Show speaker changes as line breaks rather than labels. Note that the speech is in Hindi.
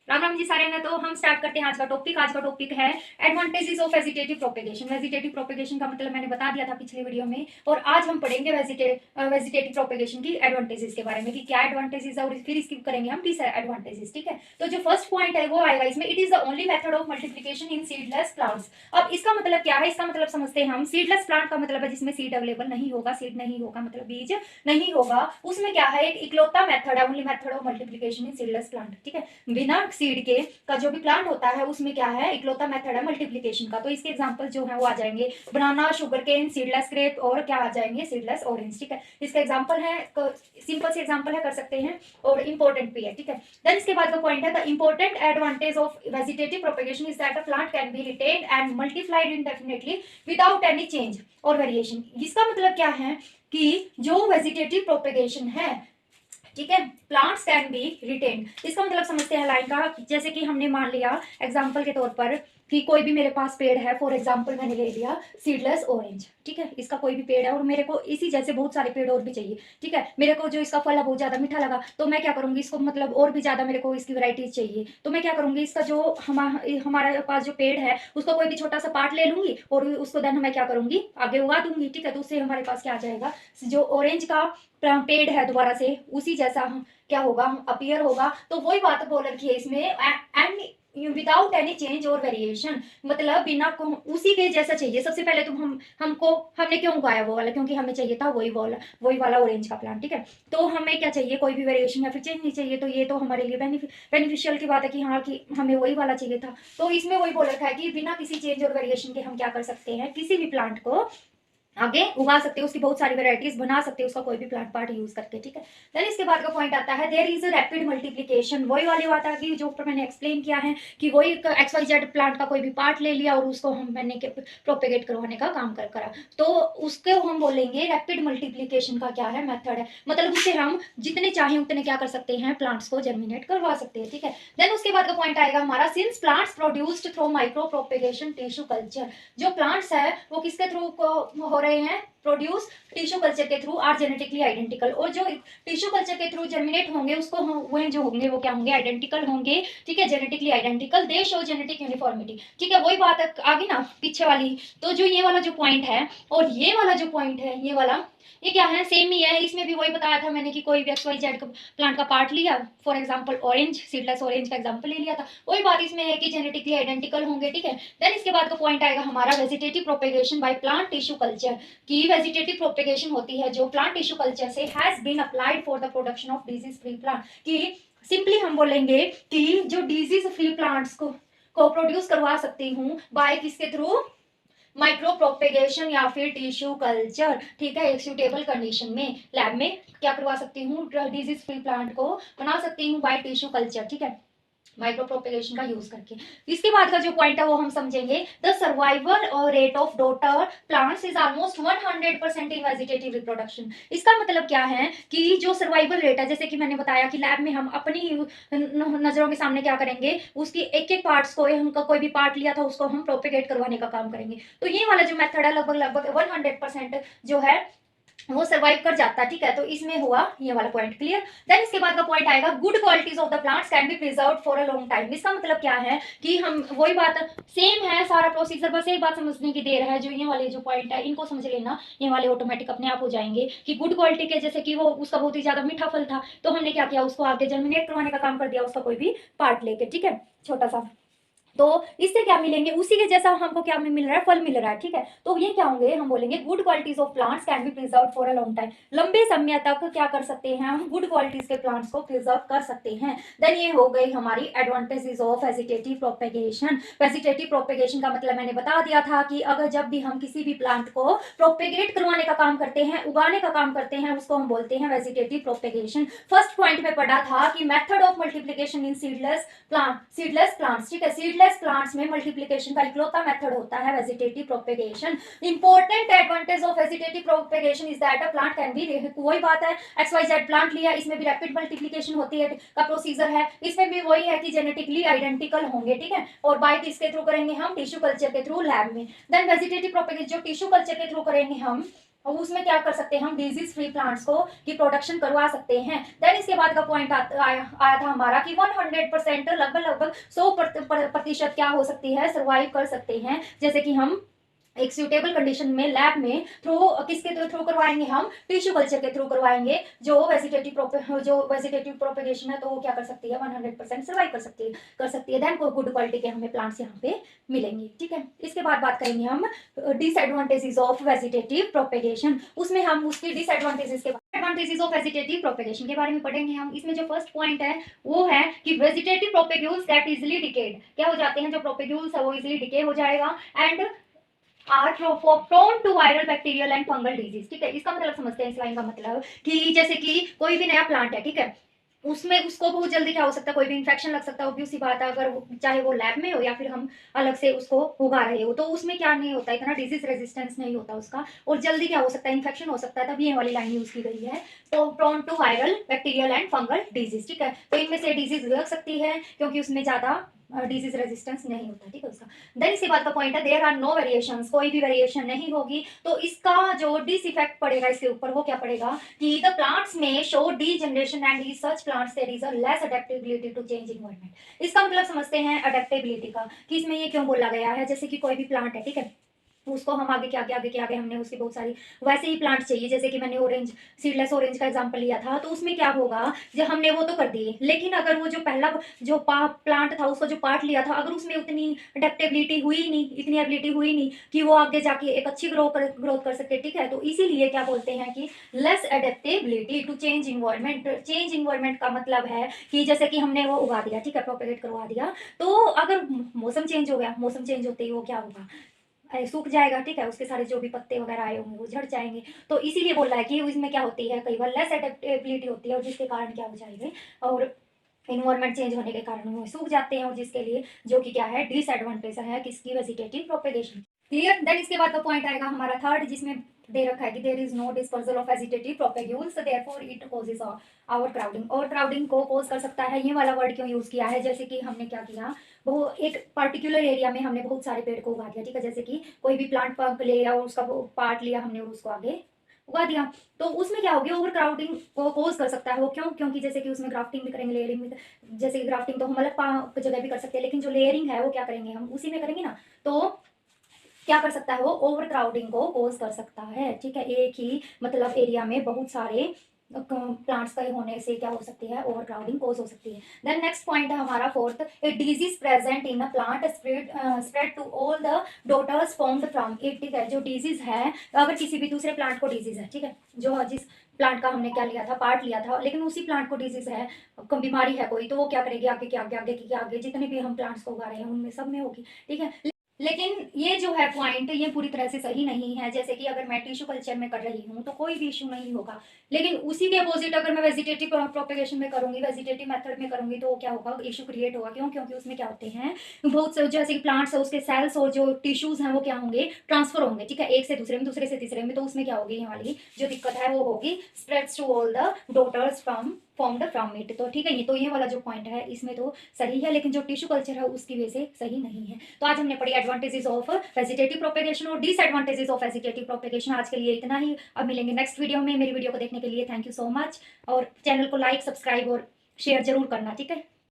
राम राम जी सारे ने। तो हम स्टार्ट करते हैं आज का टॉपिक। आज का टॉपिक है advantages of vegetative propagation. Vegetative propagation का मतलब मैंने बता दिया था पिछले वीडियो में, और आज हम पढ़ेंगे वेजिटेटिव प्रोपेगेशन की एडवांटेजेस के बारे में कि क्या एडवांटेजेस है, और फिर इसकी करेंगे हम डिसएडवांटेजेस। ठीक है, तो जो फर्स्ट पॉइंट है वो आएगा इसमें, it is the only method of multiplication in seedless plants. अब इसका मतलब क्या है, इसका मतलब समझते हैं हम। सीडलेस प्लांट का मतलब है जिसमें सीड अवेलेबल नहीं होगा, सीड नहीं होगा मतलब बीज नहीं होगा। उसमें क्या है, एक इकलौता मेथड है, only method of multiplication in seedless plant. ठीक है, बिना सीड के का जो भी प्लांट होता है उसमें क्या है, इकलौता मेथड है मल्टीप्लिकेशन का। तो इसके एग्जांपल जो है वो आ जाएंगे बनाना, शुगर केन, सीडलेस ग्रेप, और क्या आ जाएंगे, सीडलेस ऑरेंज। ठीक है, इसका एग्जांपल है, सिंपल से एग्जांपल है, कर सकते हैं, और इंपॉर्टेंट भी है। ठीक है, देन इसके बाद का पॉइंट है, the important advantage of vegetative propagation is that a plant can be retained and multiplied इंडेफिनिटली without any change और वेरिएशन। इसका मतलब क्या है कि जो वेजिटेटिव प्रोपेगेशन है, ठीक है, प्लांट्स कैन बी रिटेन। इसका मतलब समझते हैं लाइन का, जैसे कि हमने मान लिया एग्जांपल के तौर पर कि कोई भी मेरे पास पेड़ है, फॉर एग्जांपल मैंने ले लिया सीडलेस ऑरेंज। ठीक है, इसका कोई भी पेड़ है और मेरे को इसी जैसे बहुत सारे पेड़ और भी चाहिए। ठीक है, मेरे को जो इसका फल है बहुत ज्यादा मीठा लगा, तो मैं क्या करूंगी, इसको मतलब और भी ज्यादा मेरे को इसकी वैरायटीज चाहिए, तो मैं क्या करूंगी, इसका जो हमारे पास जो पेड़ है उसका कोई भी छोटा सा पार्ट ले लूंगी और उसको देन मैं क्या करूंगी, आगे उगा दूंगी। ठीक है, तो उससे हमारे पास क्या आ जाएगा, जो ऑरेंज का पेड़ है दोबारा से उसी जैसा क्या होगा, अपीयर होगा। तो वही बात बोल रखी है इसमें, एंड विदाउट एनी चेंज और वेरिएशन, मतलब बिना उसी के जैसा चाहिए। सबसे पहले तो हमने क्यों उगाया वो वाला, क्योंकि हमें चाहिए था वही वाला ऑरेंज का प्लांट। ठीक है, तो हमें क्या चाहिए, कोई भी वेरिएशन या फिर चेंज नहीं चाहिए। तो ये तो हमारे लिए बेनिफिशियल की बात है कि हाँ, कि हमें वही वाला चाहिए था। तो इसमें वही बोल रखा है कि बिना किसी चेंज और वेरिएशन के हम क्या कर सकते हैं, किसी भी प्लांट को आगे उगा सकते हो, उसकी बहुत सारी वेराइटीज बना सकते हो उसका कोई भी प्लांट पार्ट यूज करके। ठीक है, देन इसके बाद का पॉइंट आता है, there is a rapid multiplication. वही वाली बात आ गई जो ऊपर मैंने एक्सप्लेन किया है कि वही एक्स वाई जेड प्लांट का कोई भी पार्ट ले लिया और उसको मैंने प्रोपेगेट करवाने का काम करा, तो उसको हम बोलेंगे रैपिड मल्टीप्लिकेशन का क्या है, मेथड है। मतलब उससे हम जितने चाहे उतने क्या कर सकते हैं, प्लांट्स को जर्मिनेट करवा सकते हैं। ठीक है, देन उसके बाद का पॉइंट आएगा हमारा, since plants produced through micro propagation tissue culture. जो प्लांट्स है वो किसके थ्रू हो रहे हैं, प्रोड्यूस टिश्यू कल्चर के थ्रू, आर जेनेटिकली आइडेंटिकल। और जो टिश्यू कल्चर के थ्रू जर्मिनेट होंगे उसको वो जो होंगे वो क्या होंगे, आइडेंटिकल होंगे। ठीक है, जेनेटिकली आइडेंटिकल, दे शो जेनेटिक यूनिफॉर्मिटी। ठीक है, वही बात आ गई ना पीछे वाली। तो जो ये वाला जो पॉइंट है और ये वाला जो पॉइंट है, ये वाला ये क्या है, सेम ही है। इसमें भी वही बताया था मैंने कि कोई भी एक्स वाई जेड प्लांट का पार्ट लिया, for example orange, seedless orange का एग्जांपल ले लिया था, वही बात इसमें है कि जेनेटिकली आइडेंटिकल होंगे। ठीक है, देन इसके बाद का पॉइंट आएगा हमारा, vegetative propagation by plant tissue culture. की वेजिटेटिव प्रोपेगेशन होती है जो प्लांट टिश्यू कल्चर से has been applied for the production of disease free plant. की सिंपली हम बोलेंगे कि जो डिजीज फ्री प्लांट्स को प्रोड्यूस करवा सकती हूँ बाय किसके थ्रू, माइक्रो प्रोपेगेशन या फिर टिश्यू कल्चर। ठीक है, एक सुटेबल कंडीशन में लैब में क्या करवा सकती हूँ, डिजीज फ्री प्लांट को बना सकती हूँ बाय टिश्यू कल्चर। ठीक है, माइक्रो प्रोपेगेशन का यूज करके। इसके बाद का जो पॉइंट है वो हम समझेंगे, the survival rate of daughter plants is almost 100% in vegetative reproduction. इसका मतलब क्या है कि जो सर्वाइवल रेट है, जैसे कि मैंने बताया कि लैब में हम अपनी नजरों के सामने क्या करेंगे, उसकी एक एक पार्ट्स को, हमका कोई भी पार्ट लिया था उसको हम प्रोपेगेट करवाने का काम करेंगे। तो ये वाला जो मेथड है लगभग लगभग 100% जो है वो सर्वाइव कर जाता है। ठीक है, तो इसमें हुआ ये वाला पॉइंट क्लियर। देन इसके बाद का पॉइंट आएगा, good qualities of the plants can be preserved for a long time. इसका मतलब क्या है कि हम वही बात सेम है सारा प्रोसीजर, बस एक बात समझने की देर है। जो ये वाले जो पॉइंट है इनको समझ लेना, ये वाले ऑटोमेटिक अपने आप हो जाएंगे कि गुड क्वालिटी के, जैसे कि वो उसका बहुत ही ज्यादा मीठा फल था, तो हमने क्या किया, उसको आगे जर्मिनेट करवाने का काम कर दिया उसका कोई भी पार्ट लेके। ठीक है, छोटा सा, तो इससे क्या मिलेंगे, उसी के जैसा हमको क्या मिल रहा है, फल मिल रहा है। ठीक है, तो ये क्या होंगे, हम बोलेंगे good qualities of plants can be preserve for a long time. लंबे समय तक क्या कर सकते हैं हम, गुड क्वालिटीज के प्लांट्स को प्रिजर्व कर सकते हैं। देन ये हो गई हमारी advantages of vegetative propagation. Vegetative propagation का मतलब मैंने बता दिया था कि अगर जब भी हम किसी भी प्लांट को प्रोपेगेट करवाने का काम करते हैं, उगाने का काम करते हैं, उसको हम बोलते हैं वेजिटेटिव प्रोपेगेशन। फर्स्ट पॉइंट में पढ़ा था कि method of multiplication in seedless plants. ठीक है, सीडलेस प्लांट्स में मल्टीप्लिकेशन का इकलौता मेथड होता है vegetative propagation. Important advantage of vegetative propagation is that a plant can be, वही बात है, एक्स वाई जेड प्लांट लिया, इसमें भी रैपिड मल्टीप्लिकेशन होती है का प्रोसीजर है। इसमें भी वही है कि जेनेटिकली आइडेंटिकल होंगे। ठीक है, और बाय किसके थ्रू करेंगे हम, टिश्यू कल्चर के थ्रू लैब में। देन वेजिटेटिव प्रोपेगेशन जो टिश्यू कल्चर के थ्रू करेंगे हम, और उसमें क्या कर सकते हैं हम, डिजीज फ्री प्लांट्स को की प्रोडक्शन करवा सकते हैं। देन इसके बाद का पॉइंट आया था हमारा कि 100% लगभग 100% क्या हो सकती है, सर्वाइव कर सकते हैं। जैसे कि हम एक सूटेबल कंडीशन में लैब में थ्रू किसके थ्रू करवाएंगे, हम टिश्यू कल्चर के थ्रू करवाएंगे। जो वेजिटेटिव प्रोपेगेशन है तो वो क्या कर सकती है, 100% सर्वाइव कर सकती है। देन को गुड क्वालिटी के हमें प्लांट्स यहाँ पे मिलेंगे। ठीक है, इसके बाद बात करेंगे हम डिसएडवांटेजेस ऑफ वेजिटेटिव प्रोपेगेशन। उसमें हम उसके डिसएडवांटेजेस के एडवांटेजेस ऑफ वेजिटेटिव प्रोपेगेशन के बारे में पढ़ेंगे हम। इसमें जो फर्स्ट पॉइंट है वो है कि vegetative propagules that easily decade, क्या हो जाते हैं, जो प्रोपेग्यूल्स है वो इजिली डिके हो जाएगा and are prone to viral bacterial and fungal disease. ठीक है, इसका मतलब समझते हैं इस लाइन का मतलब कि जैसे कि कोई भी नया प्लांट है, ठीक है, उसमें उसको बहुत जल्दी क्या हो सकता है, कोई भी इन्फेक्शन लग सकता है। वो भी उसी बात है, अगर चाहे वो लैब में हो या फिर हम अलग से उसको उगा रहे हो, तो उसमें क्या नहीं होता, इतना डिजीज रेजिस्टेंस नहीं होता उसका, और जल्दी क्या हो सकता है, इन्फेक्शन हो सकता है। तब ये वाली लाइन यूज की गई है, तो prone to viral bacterial and fungal disease. ठीक है, तो इनमें से डिजीज लग सकती है क्योंकि उसमें ज्यादा डिजीज रेजिस्टेंस नहीं होता। ठीक है उसका। देन इसके बाद का पॉइंट है देयर आर नो वेरिएशंस, कोई भी वेरिएशन नहीं होगी। तो इसका जो डिस इफेक्ट पड़ेगा इसके ऊपर वो क्या पड़ेगा कि द प्लांट्स में show degeneration and such plants there is a less adaptability to change environment. इसका मतलब समझते हैं अडेप्टेबिलिटी का कि इसमें ये क्यों बोला गया है। जैसे कि कोई भी प्लांट है, ठीक है, उसको हम आगे हमने उसकी बहुत सारी वैसे ही प्लांट चाहिए। जैसे कि मैंने ऑरेंज, सीडलेस ऑरेंज का एग्जांपल लिया था, तो उसमें क्या होगा, जब हमने वो तो कर दिए, लेकिन अगर वो जो पहला जो प्लांट था उसका जो पार्ट लिया था, अगर उसमें उतनी अडेप्टेबिलिटी हुई नहीं, इतनी एबिलिटी हुई नहीं कि वो आगे जाके एक अच्छी ग्रोथ कर सके। ठीक है, तो इसीलिए क्या बोलते हैं कि less adaptability to change environment. Change environment का मतलब है कि जैसे कि हमने वो उगा दिया, ठीक है, प्रोपेगेट करवा दिया, तो अगर मौसम चेंज हो गया, मौसम चेंज होते ही वो क्या होगा, सूख जाएगा। ठीक है, उसके सारे जो भी पत्ते वगैरह आए होंगे वो झड़ जाएंगे। तो इसीलिए बोल रहा है कि इसमें क्या होती है, कई बार लेस एडेप्टेबिलिटी होती है, और जिसके कारण क्या हो जाएंगे, और इन्वायरमेंट चेंज होने के कारण वो सूख जाते हैं, और जिसके लिए जो कि क्या है, डिसएडवांटेज है किसकी, वेजिटेटिव प्रोपेगेशन। क्लियर। देन इसके बाद का पॉइंट आएगा हमारा थर्ड, जिसमें दे रखा है कि there is no dispersal of vegetative propagules therefore it causes our crowding. और क्राउडिंग को कॉज कर सकता है, ये वाला वर्ड क्यों यूज किया है, जैसे कि हमने क्या किया, वो एक पर्टिकुलर एरिया में हमने बहुत सारे पेड़ को उगा दिया। ठीक है, जैसे कि कोई भी प्लांट लिया और उसका पार्ट लिया हमने और उसको आगे उगा दिया, तो उसमें क्या होगी, ओवर क्राउडिंग को कोज कर सकता है वो। क्यों, क्योंकि जैसे कि उसमें ग्राफ्टिंग भी करेंगे, लेयरिंग भी, जैसे कि ग्राफ्टिंग तो हम अलग जगह भी कर सकते हैं, लेकिन जो लेयरिंग है वो क्या करेंगे, हम उसी में करेंगे ना। तो क्या कर सकता है वो, ओवर क्राउडिंग को कोज कर सकता है। ठीक है, एक ही मतलब एरिया में बहुत सारे प्लांट्स का होने से क्या हो सकती है, ओवर क्राउडिंग कोज हो सकती है। देन नेक्स्ट पॉइंट है हमारा fourth, a disease present in a plant spread to all the daughters formed from it. ठीक है, जो डिजीज है, अगर किसी भी दूसरे प्लांट को डिजीज है, ठीक है, जो जिस प्लांट का हमने क्या लिया था, पार्ट लिया था, लेकिन उसी प्लांट को डिजीज है, बीमारी है कोई, तो वो क्या करेगी, आगे के आगे आगे के आगे जितने भी हम प्लांट्स को उगा रहे हैं उनमें सब में होगी। ठीक है, लेकिन ये जो है पॉइंट, ये पूरी तरह से सही नहीं है। जैसे कि अगर मैं टिश्यू कल्चर में कर रही हूँ तो कोई भी इशू नहीं होगा, लेकिन उसी के अपोजिट अगर मैं वेजिटेटिव प्रोपेगेशन में करूंगी, वेजिटेटिव मेथड में करूंगी, तो क्या होगा, इशू क्रिएट होगा। क्यों, क्योंकि उसमें क्या होते हैं, बहुत से जैसे कि प्लांट्स है उसके सेल्स और जो टिश्यूज हैं वो क्या होंगे, ट्रांसफर होंगे। ठीक है, एक से दूसरे में, दूसरे से तीसरे में, तो उसमें क्या होगी, ये वाली जो दिक्कत है वो होगी, spreads to all the daughters from formed from it. तो ठीक है, ये तो ये वाला जो पॉइंट है इसमें तो सही है, लेकिन जो टिश्यू कल्चर है उसकी वजह से सही नहीं है। तो आज हमने पढ़ी एडवांटेजेस ऑफ वेजिटेटिव प्रोपेगेशन और डिसएडवांटेजेस ऑफ वेजिटेटिव प्रोपेगेशन। आज के लिए इतना ही, अब मिलेंगे नेक्स्ट वीडियो में। मेरी वीडियो को देखने के लिए थैंक यू सो मच, और चैनल को लाइक, सब्सक्राइब और शेयर जरूर करना। ठीक है।